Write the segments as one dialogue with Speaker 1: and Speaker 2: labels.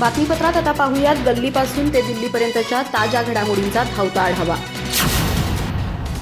Speaker 1: बातमीपत्रात आता पाहूयात गल्लीपासून ते दिल्लीपर्यंतच्या ताज्या घडामोडींचा धावता आढावा।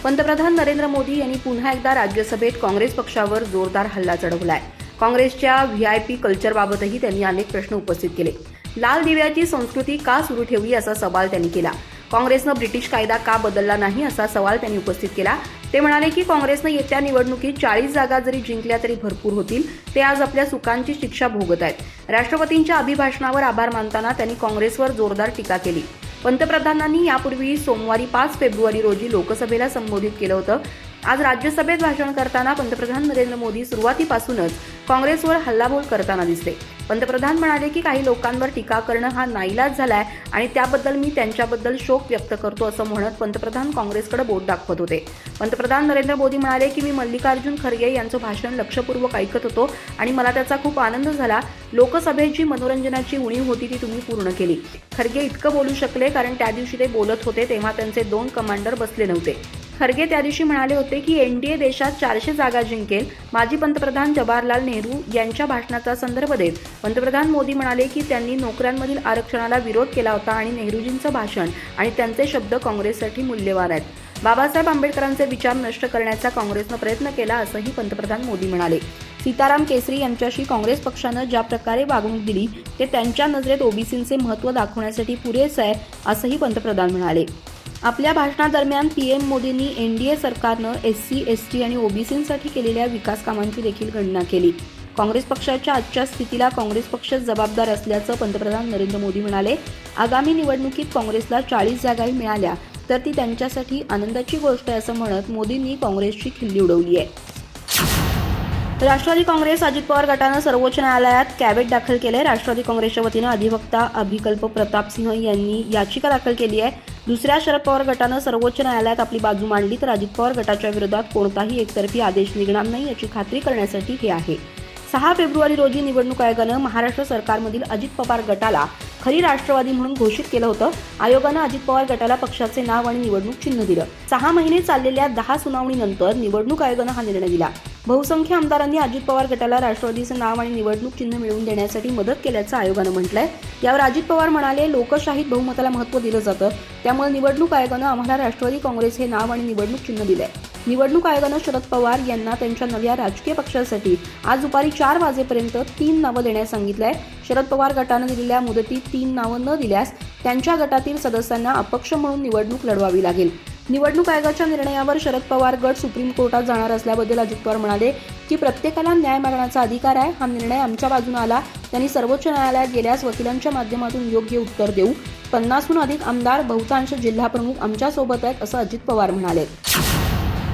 Speaker 1: पंतप्रधान नरेंद्र मोदी यांनी पुन्हा एकदा राज्यसभेत काँग्रेस पक्षावर जोरदार हल्ला चढवलाय। काँग्रेसच्या व्हीआयपी कल्चरबाबतही त्यांनी अनेक प्रश्न उपस्थित केले। लाल दिव्याची संस्कृती का सुरू ठेवली असा सवाल त्यांनी केला। काँग्रेसनं ब्रिटिश कायदा का बदलला नाही असा सवाल त्यांनी उपस्थित केला। ते म्हणाले की काँग्रेसनं येत्या निवडणुकीत 40 जागा जरी जिंकल्या तरी भरपूर होतील। ते आज आपल्या चुकांची शिक्षा भोगत आहेत। राष्ट्रपतींच्या अभिभाषणावर आभार मानताना त्यांनी काँग्रेसवर जोरदार टीका केली। पंतप्रधानांनी यापूर्वी सोमवारी 5 फेब्रुवारी रोजी लोकसभेला संबोधित केलं होतं। आज राज्यसभेत भाषण करताना पंतप्रधान नरेंद्र मोदी सुरुवातीपासूनच काँग्रेसवर हल्लाबोल करताना दिसले। पंतप्रधान म्हणाले की काही लोकांवर टीका करणं हा नाईलाज झालाय आणि त्याबद्दल मी त्यांच्याबद्दल शोक व्यक्त करतो असं म्हणत पंतप्रधान काँग्रेसकडे बोट दाखवत होते। पंतप्रधान नरेंद्र मोदी म्हणाले की मी मल्लिकार्जुन खरगे यांचं भाषण लक्षपूर्वक ऐकत होतो आणि मला त्याचा खूप आनंद झाला। लोकसभेची मनोरंजनाची उणीव होती ती तुम्ही पूर्ण केली। खरगे इतकं बोलू शकले कारण त्या दिवशी ते बोलत होते तेव्हा त्यांचे 2 कमांडर बसले नव्हते। खरगे त्या दिवशी म्हणाले होते की एनडीए देशात 400 जागा जिंकेल। माजी पंतप्रधान जवाहरलाल नेहरू यांच्या भाषणाचा संदर्भ देत पंतप्रधान मोदी म्हणाले की त्यांनी नोकऱ्यांमधील आरक्षणाला विरोध केला होता आणि नेहरूजींचं भाषण आणि त्यांचे शब्द काँग्रेससाठी मूल्यवान आहेत। बाबासाहेब आंबेडकरांचे विचार नष्ट करण्याचा काँग्रेसनं प्रयत्न केला असंही पंतप्रधान मोदी म्हणाले। सीताराम केसरी यांच्याशी काँग्रेस पक्षानं ज्या प्रकारे वागणूक दिली ते त्यांच्या नजरेत ओबीसींचे महत्त्व दाखवण्यासाठी पुरेसं आहे असंही पंतप्रधान म्हणाले। आपल्या भाषणादरम्यान पीएम मोदींनी एनडीए सरकारनं एससी, एसटी आणि ओबीसींसाठी केलेल्या विकास कामांची देखील गणना केली। काँग्रेस पक्षाच्या आजच्या स्थितीला काँग्रेस पक्षच जबाबदार असल्याचं पंतप्रधान नरेंद्र मोदी म्हणाले। आगामी निवडणुकीत काँग्रेसला 40 जागाही मिळाल्या तर ती त्यांच्यासाठी आनंदाची गोष्ट आहे असं म्हणत मोदींनी काँग्रेसची खिल्ली उडवली आहे। राष्ट्रवादी काँग्रेस अजित पवार गटानं सर्वोच्च न्यायालयात कॅव्हेट दाखल केले। राष्ट्रवादी काँग्रेसच्या वतीनं अधिवक्ता अभिकल्प प्रताप सिंह यांनी याचिका दाखल केली आहे। दुसऱ्या शरद पवार गटानं सर्वोच्च न्यायालयात आपली बाजू मांडली तर अजित पवार गटाच्या विरोधात कोणताही एकतर्फी आदेश निघणार नाही याची खात्री करण्यासाठी हे आहे। 6 फेब्रुवारी रोजी निवडणूक आयोगानं महाराष्ट्र सरकारमधील अजित पवार गटाला खरी राष्ट्रवादी म्हणून घोषित केलं होतं। आयोगानं अजित पवार गटाला पक्षाचे नाव आणि निवडणूक चिन्ह दिलं। 6 महिने चाललेल्या 10 सुनावणीनंतर निवडणूक आयोगानं हा निर्णय दिला। बहुसंख्य आमदारांनी अजित पवार गटाला राष्ट्रवादीचं नाव आणि निवडणूक चिन्ह मिळवून देण्यासाठी मदत केल्याचं आयोगानं म्हटलंय। यावर अजित पवार म्हणाले, लोकशाहीत बहुमताला महत्त्व दिलं जातं, त्यामुळे निवडणूक आयोगानं आम्हाला राष्ट्रवादी काँग्रेस हे नाव आणि निवडणूक चिन्ह दिलंय। निवडणूक आयोगानं शरद पवार यांना त्यांच्या नव्या राजकीय पक्षासाठी आज दुपारी 4 वाजेपर्यंत 3 नावं देण्यास सांगितलंय। शरद पवार गटानं दिलेल्या मुदतीत 3 नावं न दिल्यास त्यांच्या गटातील सदस्यांना अपक्ष म्हणून निवडणूक लढवावी लागेल। निवडणूक आयोगाच्या निर्णयावर शरद पवार गट सुप्रीम कोर्टात जाणार असल्याबद्दल अजित पवार म्हणाले की प्रत्येकाला न्याय मागण्याचा अधिकार आहे। हा निर्णय आमच्या बाजूने आला। त्यांनी सर्वोच्च न्यायालयात गेल्यास वकिलांच्या माध्यमातून योग्य उत्तर देऊ। 50हून अधिक आमदार, बहुतांश जिल्हा प्रमुख आमच्या सोबत आहेत असं अजित पवार म्हणाले।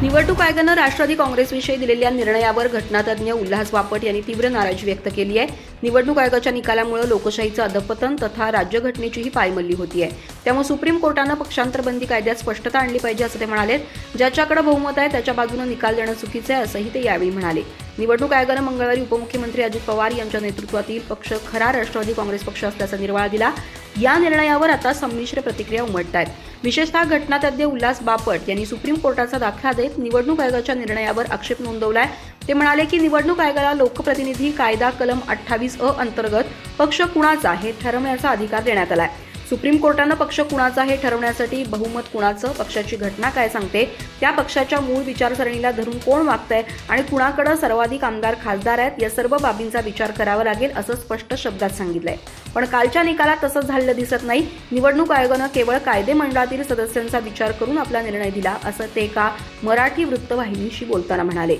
Speaker 1: निवडणूक आयोगानं राष्ट्रवादी काँग्रेसविषयी दिलेल्या निर्णयावर घटनातज्ञ उल्हास बापट यांनी तीव्र नाराजी व्यक्त केली आहे। निवडणूक आयोगाच्या निकालामुळे लोकशाहीचं अधपतन तथा राज्यघटनेचीही पायमल्ली होतीये। त्यामुळे सुप्रीम कोर्टानं पक्षांतरबंदी कायद्यात स्पष्टता आणली पाहिजे असं ते म्हणाले। ज्याच्याकडे बहुमत आहे त्याच्या बाजूने निकाल देणं चुकीचं आहे असंही ते यावेळी म्हणाले। निवडणूक आयोगानं मंगळवारी उपमुख्यमंत्री अजित पवार यांच्या नेतृत्वातील पक्ष खरा राष्ट्रवादी काँग्रेस पक्ष असल्याचा निर्वाळा दिला। या निर्णयावर आता संमिश्र प्रतिक्रिया उमटत आहेत। विशेषतः घटनातज्ञ उल्हास बापट यांनी सुप्रीम कोर्टाचा दाखला देत निवडणूक आयोगाच्या निर्णयावर आक्षेप नोंदवलाय। ते म्हणाले की निवडणूक आयोगाला लोकप्रतिनिधी कायदा कलम 28A अंतर्गत पक्ष कुणाचा हे ठरवण्याचा अधिकार देण्यात आलाय। सुप्रीम कोर्टानं पक्ष कुणाचा हे ठरवण्यासाठी बहुमत कुणाचं, पक्षाची घटना काय सांगते, त्या पक्षाच्या मूळ विचारसरणीला धरून कोण वागतंय आणि कुणाकडे सर्वाधिक आमदार, खासदार आहेत या सर्व बाबींचा विचार करावा लागेल असं स्पष्ट शब्दात सांगितलंय। पण कालच्या निकालात तसंच झालेलं दिसत नाही। निवडणूक आयोगानं केवळ कायदेमंडळातील सदस्यांचा विचार करून आपला निर्णय दिला असं ते एका मराठी वृत्तवाहिनीशी बोलताना म्हणाले।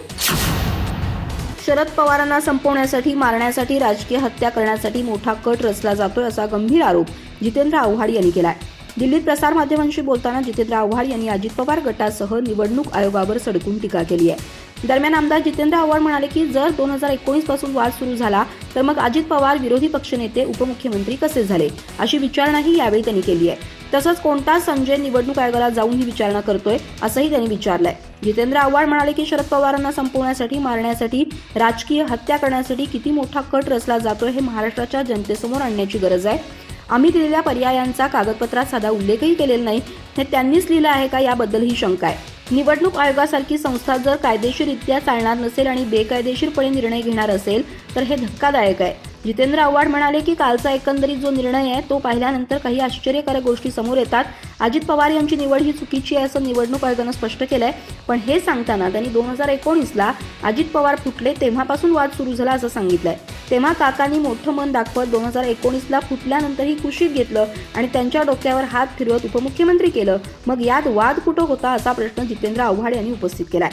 Speaker 1: शरद पवारांना संपवण्यासाठी, मारण्यासाठी, राजकीय हत्या करण्यासाठी मोठा कट रचला जातोय असा गंभीर आरोप जितेंद्र आव्हाड यांनी केलाय। दिल्लीत प्रसारमाध्यमांशी बोलताना जितेंद्र आव्हाड यांनी अजित पवार गटासह निवडणूक आयोगावर सडकून टीका केली आहे। दरम्यान आमदार जितेंद्र आव्हाड म्हणाले की जर 2019 पासून वाद सुरू झाला तर मग अजित पवार विरोधी पक्षनेते, उपमुख्यमंत्री कसे झाले अशी विचारणाही यावेळी त्यांनी केली आहे। तसंच कोणता संजय निवडणूक आयोगाला जाऊन ही विचारणा करतोय असंही त्यांनी विचारलंय। जितेंद्र आव्हाड म्हणाले की शरद पवारांना संपवण्यासाठी, मारण्यासाठी, राजकीय हत्या करण्यासाठी किती मोठा कट रचला जातोय हे महाराष्ट्राच्या जनतेसमोर आणण्याची गरज आहे। आम्ही दिलेल्या पर्यायांचा कागदपत्रात साधा उल्लेखही केलेला नाही, हे त्यांनीच लिहिलं आहे का याबद्दल ही शंका आहे। निवडणूक आयोगासारखी संस्था जर कायदेशीररित्या चालणार नसेल आणि बेकायदेशीरपणे निर्णय घेणार असेल तर हे धक्कादायक आहे। जितेंद्र आव्हाड म्हणाले की कालचा एकंदरीत जो निर्णय आहे तो पाहिल्यानंतर काही आश्चर्यकारक गोष्टी समोर येतात. अजित पवार यांची निवड ही चुकीची आहे असं निवडणूक आयोगानं स्पष्ट केलंय. पण हे सांगताना त्यांनी 2019ला अजित पवार फुटले तेव्हापासून वाद सुरू झाला असं सांगितलंय. तेव्हा काकांनी मोठं मन दाखवत 2019ला फुटल्यानंतरही कुशीत घेतलं आणि त्यांच्या डोक्यावर हात फिरवत उपमुख्यमंत्री केलं. मग यात वाद कुठं होता असा प्रश्न जितेंद्र आव्हाड यांनी उपस्थित केलाय.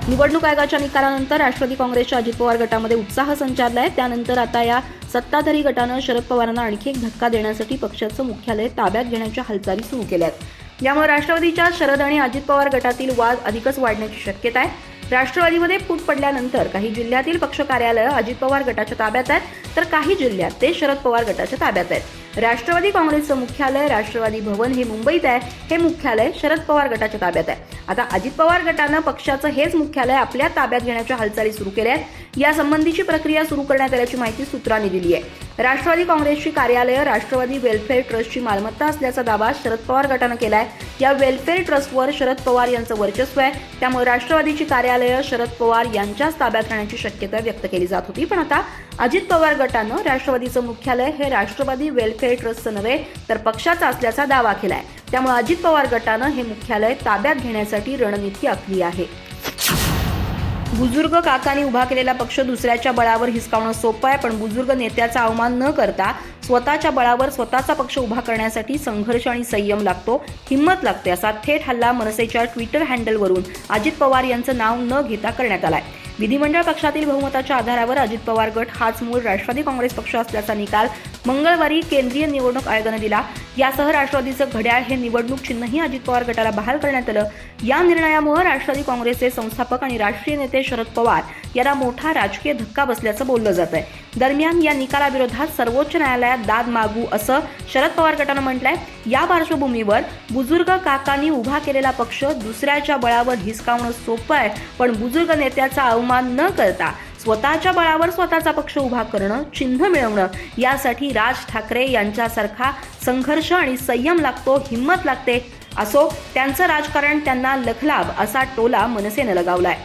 Speaker 1: निवडणूक आयोगाच्या निकालानंतर राष्ट्रवादी काँग्रेसच्या अजित पवार गटामध्ये उत्साह संचारलाय. त्यानंतर आता या सत्ताधारी गटानं शरद पवारांना आणखी एक धक्का देण्यासाठी पक्षाचं मुख्यालय ताब्यात घेण्याच्या हालचाली सुरू केल्या आहेत. यामुळे राष्ट्रवादीच्या शरद आणि अजित पवार गटातील वाद अधिकच वाढण्याची शक्यता आहे. राष्ट्रवादीमध्ये फूट पडल्यानंतर काही जिल्ह्यातील पक्ष कार्यालय अजित पवार गटाच्या ताब्यात आहेत, तर काही जिल्ह्यात ते शरद पवार गटाच्या ताब्यात आहेत. राष्ट्रवादी काँग्रेसचं मुख्यालय राष्ट्रवादी भवन हे मुंबईत आहे. हे मुख्यालय शरद पवार गटाच्या ताब्यात आहे. आता अजित पवार गटानं पक्षाचं हेच मुख्यालय आपल्या ताब्यात घेण्याच्या हालचाली सुरू केल्या आहेत. यासंबंधीची प्रक्रिया सुरू करण्यात आल्याची माहिती सूत्रांनी दिली आहे. राष्ट्रवादी काँग्रेसची कार्यालय राष्ट्रवादी वेलफेअर ट्रस्टची मालमत्ता असल्याचा दावा शरद पवार गटानं केलाय. या वेलफेअर ट्रस्टवर शरद पवार यांचं वर्चस्व आहे. त्यामुळे राष्ट्रवादीची कार्यालय शरद पवार यांच्याच ताब्यात राहण्याची शक्यता व्यक्त केली जात होती. पण आता अजित पवार गटानं राष्ट्रवादीचं मुख्यालय हे राष्ट्रवादी वेलफेअर ट्रस्टचं नव्हे तर पक्षाचा असल्याचा दावा केलाय. त्यामुळे अजित पवार गटानं हे मुख्यालय ताब्यात घेण्यासाठी रणनीती आखली आहे. बुजुर्ग काकांनी उभा केलेला पक्ष दुसऱ्याच्या बळावर हिसकावणं सोपं आहे, पण बुजुर्ग नेत्याचा अवमान न करता स्वतःच्या बळावर स्वतःचा पक्ष उभा करण्यासाठी संघर्ष आणि संयम लागतो, हिंमत लागते असा थेट हल्ला मनसेच्या ट्विटर हँडलवरून अजित पवार यांचं नाव न घेता करण्यात आलाय. विधिमंडळ पक्षातील बहुमताच्या आधारावर अजित पवार गट हाच मूळ राष्ट्रवादी काँग्रेस पक्ष असल्याचा निकाल मंगळवारी केंद्रीय निवडणूक आयोगाने दिला. यासह राष्ट्रवादीचं घड्याळ हे निवडणूक चिन्हही अजित पवार गटाला बहाल करण्यात आलं. या निर्णयामुळे राष्ट्रवादी काँग्रेसचे संस्थापक आणि राष्ट्रीय नेते शरद पवार यांना मोठा राजकीय धक्का बसल्याचं बोललं जात आहे. दरम्यान या निकालाविरोधात सर्वोच्च न्यायालयात दाद मागू असं शरद पवार गटानं म्हटलंय. या पार्श्वभूमीवर बुजुर्ग काकांनी उभा केलेला पक्ष दुसऱ्याच्या बळावर हिसकावणं सोपं आहे, पण बुजुर्ग नेत्याचा अवमान न करता स्वतःच्या बळावर स्वतःचा पक्ष उभा करणं, चिन्ह मिळवणं यासाठी राज ठाकरे यांच्यासारखा संघर्ष आणि संयम लागतो, हिंमत लागते. असो, त्यांचं राजकारण त्यांना लखलाभ असा टोला मनसेनं लगावलाय.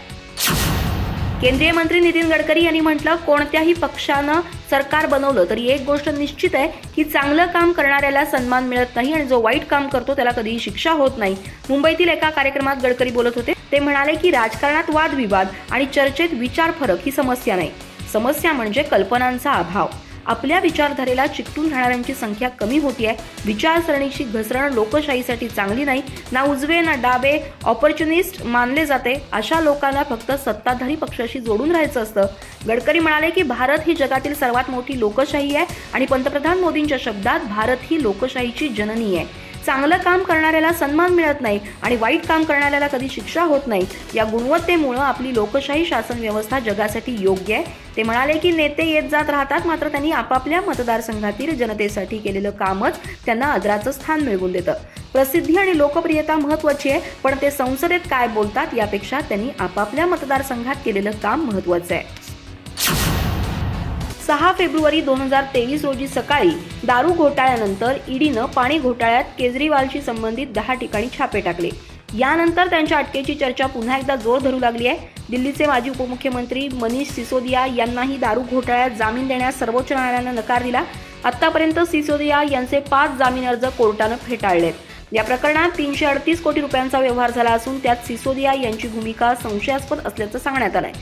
Speaker 1: केंद्रीय मंत्री नितीन गडकरी यांनी म्हटलं, कोणत्याही पक्षानं सरकार बनवलं तरी एक गोष्ट निश्चित आहे की चांगलं काम करणाऱ्याला सन्मान मिळत नाही आणि जो वाईट काम करतो त्याला कधीही शिक्षा होत नाही. मुंबईतील एका कार्यक्रमात गडकरी बोलत होते. ते म्हणाले की राजकारणात वादविवाद आणि चर्चेत विचार फरक ही समस्या नाही. समस्या म्हणजे कल्पनांचा अभाव. आपल्या विचारधारेला चिकटून राहणाऱ्यांची संख्या कमी होतीये. विचारसरणीची घसरण लोकशाहीसाठी चांगली नाही. ना उजवे ना डावे ऑपॉर्च्युनिस्ट मानले जाते. अशा लोकांना फक्त सत्ताधारी पक्षाशी जोडून राहायचं असतं. गडकरी म्हणाले की भारत ही जगातील सर्वात मोठी लोकशाही आहे आणि पंतप्रधान मोदींच्या शब्दात भारत ही लोकशाहीची जननी आहे. चांगलं काम करणाऱ्याला सन्मान मिळत नाही आणि वाईट काम करणाऱ्याला कधी शिक्षा होत नाही. या गुणवत्तेमुळे आपली लोकशाही शासन व्यवस्था जगासाठी योग्य आहे. ते म्हणाले की नेते येत जात राहतात, मात्र त्यांनी आपापल्या मतदारसंघातील जनतेसाठी केलेलं कामच त्यांना आदराचं स्थान मिळवून देतं. प्रसिद्धी आणि लोकप्रियता महत्त्वाची आहे, पण ते संसदेत काय बोलतात यापेक्षा त्यांनी आपापल्या मतदारसंघात केलेलं काम महत्त्वाचं आहे. 6 फेब्रुवारी 2023 रोजी सकाळी दारू घोटाळ्यानंतर ईडीनं पाणी घोटाळ्यात केजरीवालशी संबंधित 10 ठिकाणी छापे टाकले. यानंतर त्यांच्या अटकेची चर्चा पुन्हा एकदा जोर धरू लागली आहे. दिल्लीचे माजी उपमुख्यमंत्री मनीष सिसोदिया यांनाही दारू घोटाळ्यात जामीन देण्यास सर्वोच्च न्यायालयानं नकार दिला. आतापर्यंत सिसोदिया यांचे 5 जामीन अर्ज कोर्टानं फेटाळलेत. या प्रकरणात 338 कोटी रुपयांचा व्यवहार झाला असून त्यात सिसोदिया यांची भूमिका संशयास्पद असल्याचं सांगण्यात आलंय.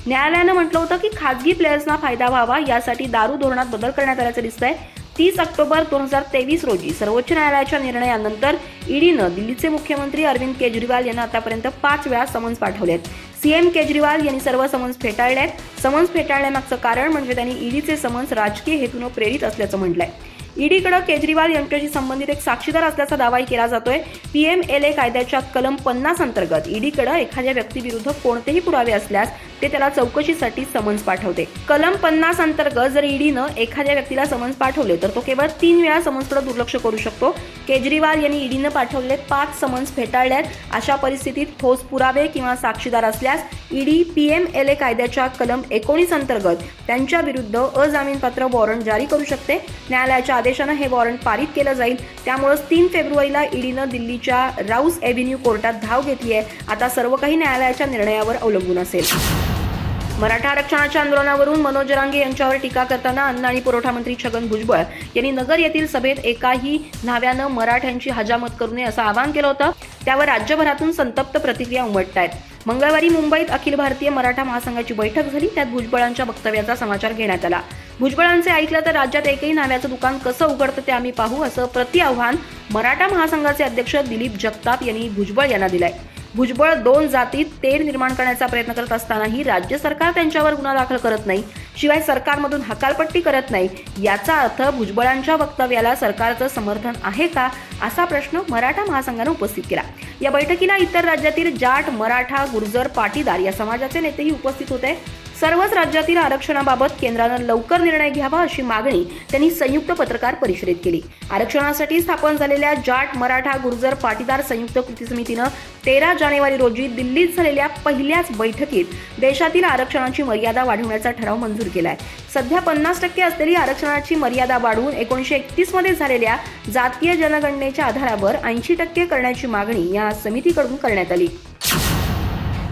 Speaker 1: न्यायालयानं म्हटलं होतं की खासगी प्लेयर्सना फायदा व्हावा यासाठी दारू धोरणात बदल करण्यात आल्याचं दिसतंय. 30 ऑक्टोबर 2023 रोजी सर्वोच्च न्यायालयाच्या निर्णयानंतर ईडीनं दिल्लीचे मुख्यमंत्री अरविंद केजरीवाल यांना आतापर्यंत 5 वेळा समन्स पाठवलेत. सीएम केजरीवाल यांनी सर्व समन्स फेटाळले आहेत. समन्स फेटाळण्यामागचं कारण म्हणजे त्यांनी ईडीचे समन्स राजकीय हेतूनं प्रेरित असल्याचं म्हटलंय. ईडीकडे केजरीवाल यांच्याशी संबंधित एक साक्षीदार असल्याचा दावाही केला जातोय. पीएमएलए कायद्याच्या कलम 50 अंतर्गत ईडीकडे एखाद्या व्यक्तीविरुद्ध कोणतेही पुरावे असल्यास ते त्याला चौकशीसाठी समन्स पाठवते. कलम 50 अंतर्गत जर ईडीनं एखाद्या व्यक्तीला समन्स पाठवले तर तो केवळ 3 वेळा समन्सकडे दुर्लक्ष करू शकतो. केजरीवाल यांनी ईडीनं पाठवलेले 5 समन्स फेटाळल्यात. अशा परिस्थितीत ठोस पुरावे किंवा साक्षीदार असल्यास ईडी पीएमएलए कायद्याच्या कलम 19 अंतर्गत त्यांच्या विरुद्ध अजामीनपात्र वॉरंट जारी करू शकते. न्यायालयाच्या आदेशानं हे वॉरंट पारित केलं जाईल. त्यामुळेच 3 फेब्रुवारीला ईडीनं दिल्लीच्या राऊस एव्हेन्यू कोर्टात धाव घेतली आहे. आता सर्व काही न्यायालयाच्या निर्णयावर अवलंबून असेल. मराठा आरक्षणाच्या आंदोलनावरून मनोज जरांगे यांच्यावर टीका करताना अन्न आणि पुरवठा मंत्री छगन भुजबळ यांनी नगर येथील सभेत एकाही न्हाव्यानं मराठ्यांची हजामत करू नये असं आवाहन केलं होतं. त्यावर राज्यभरातून संतप्त प्रतिक्रिया उमटतायत. मंगळवारी मुंबईत अखिल भारतीय मराठा महासंघाची बैठक झाली. त्यात भुजबळांच्या वक्तव्याचा समाचार घेण्यात आला. भुजबळांचे ऐकलं तर राज्यात एकही न्हाव्याचं दुकान कसं उघडतं ते आम्ही पाहू, असं प्रतिआव्हान मराठा महासंघाचे अध्यक्ष दिलीप जगताप यांनी भुजबळ यांना दिलंय. भुजबळ 2 जातीत तेढ निर्माण करण्याचा प्रयत्न करत असतानाही राज्य सरकार त्यांच्यावर गुन्हा दाखल करत नाही, शिवाय सरकारमधून हकालपट्टी करत नाही. याचा अर्थ भुजबळांच्या वक्तव्याला सरकारचं समर्थन आहे का, असा प्रश्न मराठा महासंघानं उपस्थित केला. या बैठकीला इतर राज्यातील जाट, मराठा, गुर्जर, पाटीदार या समाजाचे नेतेही उपस्थित होते. सर्वच राज्यातील आरक्षणाबाबत केंद्रानं लवकर निर्णय घ्यावा अशी मागणी त्यांनी संयुक्त पत्रकार परिषदेत केली. आरक्षणासाठी स्थापन झालेल्या जाट, मराठा, गुर्जर, पाटीदार संयुक्त कृती समितीनं 13 जानेवारी रोजी दिल्लीत झालेल्या पहिल्याच बैठकीत देशातील आरक्षणाची मर्यादा वाढवण्याचा ठराव मंजूर केलाय. सध्या 50% असलेली आरक्षणाची मर्यादा वाढवून 1931 मध्ये झालेल्या जातीय जनगणनेच्या आधारावर 80% करण्याची मागणी या समितीकडून करण्यात आली.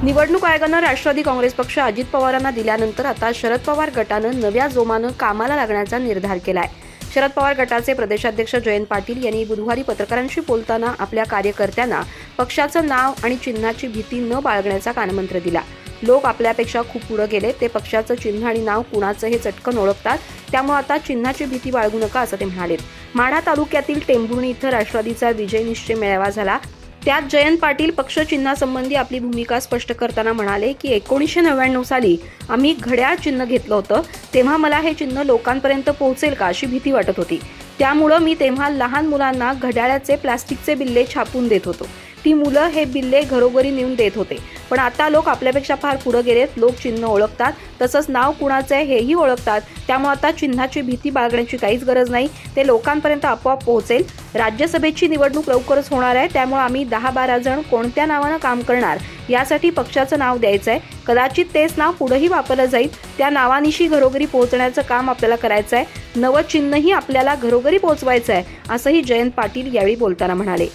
Speaker 1: निवडणूक आयोगानं राष्ट्रवादी काँग्रेस पक्ष अजित पवारांना दिल्यानंतर आता शरद पवार गटानं नव्या जोमानं कामाला लागण्याचा निर्धार केलाय. शरद पवार गटाचे प्रदेशाध्यक्ष जयंत पाटील यांनी बुधवारी पत्रकारांशी बोलताना आपल्या कार्यकर्त्यांना पक्षाचं नाव आणि चिन्हाची भीती न बाळगण्याचा कानमंत्र दिला. लोक आपल्यापेक्षा खूप पुढे गेले. ते पक्षाचं चिन्ह आणि नाव कुणाचं हे चटकन ओळखतात. त्यामुळे आता चिन्हाची भीती बाळगू नका, असं ते म्हणाले. माढा तालुक्यातील टेंभुर्णी इथं राष्ट्रवादीचा विजय निश्चय मेळावा झाला. त्यात जयंत पाटील पक्ष चिन्हासंबंधी आपली भूमिका स्पष्ट करताना म्हणाले की 1999 साली आम्ही घड्याळ चिन्ह घेतलं होतं. तेव्हा मला हे चिन्ह लोकांपर्यंत पोहोचेल का अशी भीती वाटत होती. त्यामुळं मी तेव्हा लहान मुलांना घड्याळाचे प्लास्टिकचे बिल्ले छापून देत होतो. ती मुलं हे बिल्ले घरोघरी नेऊन देत होते. पण आता लोक आपल्यापेक्षा फार पुढे गेलेत. लोक चिन्ह ओळखतात, तसंच नाव कुणाचं आहे हेही ओळखतात. त्यामुळे आता चिन्हाची भीती बाळगण्याची काहीच गरज नाही. ते लोकांपर्यंत आपोआप पोहोचेल. राज्यसभेची निवडणूक लवकरच होणार आहे. त्यामुळे आम्ही 10-12 जण कोणत्या नावानं काम करणार यासाठी पक्षाचं नाव द्यायचं आहे. कदाचित तेच नाव पुढेही वापरलं जाईल. त्या नावानिशी घरोघरी पोहोचण्याचं काम आपल्याला करायचं आहे. नवं चिन्हही आपल्याला घरोघरी पोहोचवायचं आहे, असंही जयंत पाटील यावेळी बोलताना म्हणाले.